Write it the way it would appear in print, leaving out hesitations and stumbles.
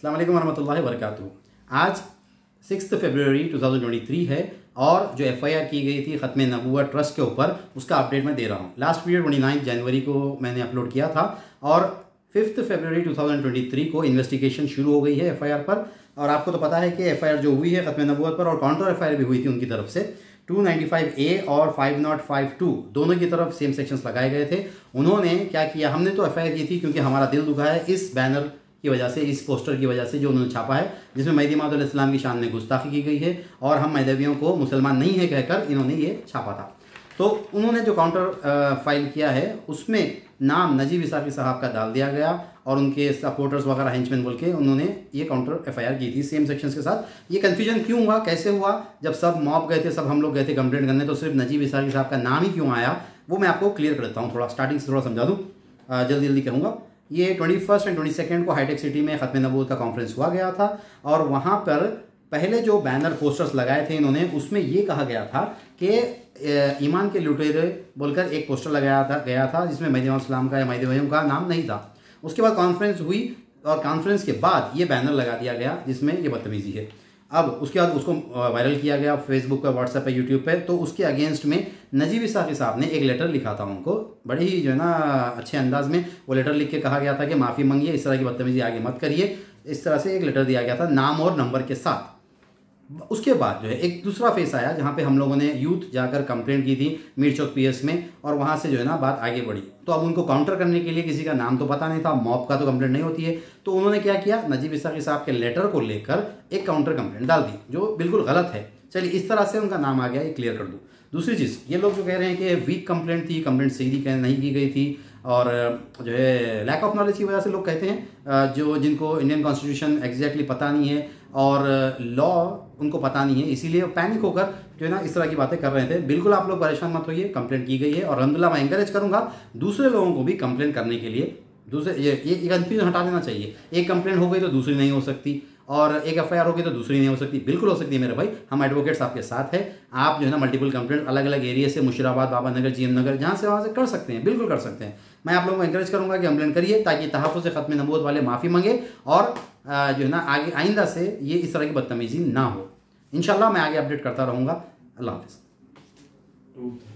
अस्सलाम वालेकुम वरहमतुल्लाहि वबरकातुहू। आज 6 फरवरी 2023 है और जो FIR की गई थी ख़त्म नबूवत ट्रस्ट के ऊपर उसका अपडेट मैं दे रहा हूँ। लास्ट वीडियो 29 जनवरी को मैंने अपलोड किया था और 5 फरवरी 2023 को इन्वेस्टिगेशन शुरू हो गई है FIR पर। और आपको तो पता है कि FIR जो हुई है ख़त्म नबूवत पर और काउंटर FIR भी हुई थी उनकी तरफ से 295A और 5052 दोनों की तरफ सेम सेक्शंस लगाए गए थे। उन्होंने क्या किया, हमने तो FIR की थी क्योंकि हमारा दिल दुखा है इस बैनर की वजह से, इस पोस्टर की वजह से जो उन्होंने छापा है जिसमें मेहदी मौऊद अलैहिस्सलाम की शान में गुस्ताखी की गई है और हम मौलवियों को मुसलमान नहीं है कहकर इन्होंने ये छापा था। तो उन्होंने जो काउंटर फाइल किया है उसमें नाम नजीब इसाकी साहब का डाल दिया गया और उनके सपोर्टर्स वगैरह हेंचमैन बोल के उन्होंने ये काउंटर FIR की थी सेम सेक्शंस के साथ। ये कन्फ्यूजन क्यों हुआ, कैसे हुआ? जब सब मॉब गए थे, सब हम लोग गए थे कंप्लेंट करने, तो सिर्फ नजीब इसाकी साहब का नाम ही क्यों आया वो मैं आपको क्लियर कर देता हूँ। थोड़ा स्टार्टिंग से थोड़ा समझा दूँ, जल्दी जल्दी कहूँगा। ये 21 और 22 को हाईटेक सिटी में ख़त्म नबूवत का कॉन्फ्रेंस हुआ गया था और वहाँ पर पहले जो बैनर पोस्टर्स लगाए थे इन्होंने, उसमें ये कहा गया था कि ईमान के लुटेरे बोलकर एक पोस्टर लगाया गया था जिसमें मेहदी मौऊद अलैहिस्सलाम का या मेहदी वयम का नाम नहीं था। उसके बाद कॉन्फ्रेंस हुई और कॉन्फ्रेंस के बाद ये बैनर लगा दिया गया जिसमें ये बदतमीज़ी है। अब उसके बाद उसको वायरल किया गया फेसबुक पर, व्हाट्सएप पर, यूट्यूब पर। तो उसके अगेंस्ट में नजीब इसाकी साहब ने एक लेटर लिखा था उनको, बड़े ही जो है ना अच्छे अंदाज में वो लेटर लिख के कहा गया था कि माफ़ी मांगिए, इस तरह की बदतमीज़ी आगे मत करिए। इस तरह से एक लेटर दिया गया था नाम और नंबर के साथ। उसके बाद जो है एक दूसरा फेस आया जहाँ पे हम लोगों ने यूथ जाकर कंप्लेंट की थी मीर चौक PS में और वहाँ से जो है ना बात आगे बढ़ी। तो अब उनको काउंटर करने के लिए किसी का नाम तो पता नहीं था, मॉब का तो कंप्लेंट नहीं होती है, तो उन्होंने क्या किया, नजीब इसाकी साहब के लेटर को लेकर एक काउंटर कंप्लेंट डाल दी जो बिल्कुल गलत है। चलिए इस तरह से उनका नाम आ गया, ये क्लियर कर दूँ। दूसरी चीज़, ये लोग जो कह रहे हैं कि वीक कंप्लेंट थी, कंप्लेंट सही नहीं की गई थी और जो है लैक ऑफ नॉलेज की वजह से लोग कहते हैं जो जिनको इंडियन कॉन्स्टिट्यूशन एग्जैक्टली पता नहीं है और लॉ उनको पता नहीं है, इसीलिए पैनिक होकर जो है ना इस तरह की बातें कर रहे थे। बिल्कुल आप लोग परेशान मत होइए, कंप्लेंट की गई है और अल्हम्दुलिल्लाह मैं इंकरेज करूँगा दूसरे लोगों को भी कंप्लेंट करने के लिए। दूसरे ये कन्फ्यूजन हटा देना चाहिए, एक कंप्लेंट हो गई तो दूसरी नहीं हो सकती और एक FIR होगी तो दूसरी नहीं हो सकती। बिल्कुल हो सकती है मेरे भाई, हम एडवोकेट्स आपके साथ हैं। आप जो है ना मल्टीपल कंप्लेंट अलग अलग एरिया से, मुशीराबाद, बाबा नगर, GM नगर, जहाँ से वहाँ से कर सकते हैं, बिल्कुल कर सकते हैं। मैं आप लोगों को इंकरेज करूँगा कि कंप्लेंट करिए ताकि तहफ़्फ़ुज़ ख़त्म नबूवत वाले माफ़ी मांगे और जो है ना आगे आइंदा से ये इस तरह की बदतमीज़ी ना हो। इंशाल्लाह मैं आगे अपडेट करता रहूँगा। अल्लाह हाफ़िज़।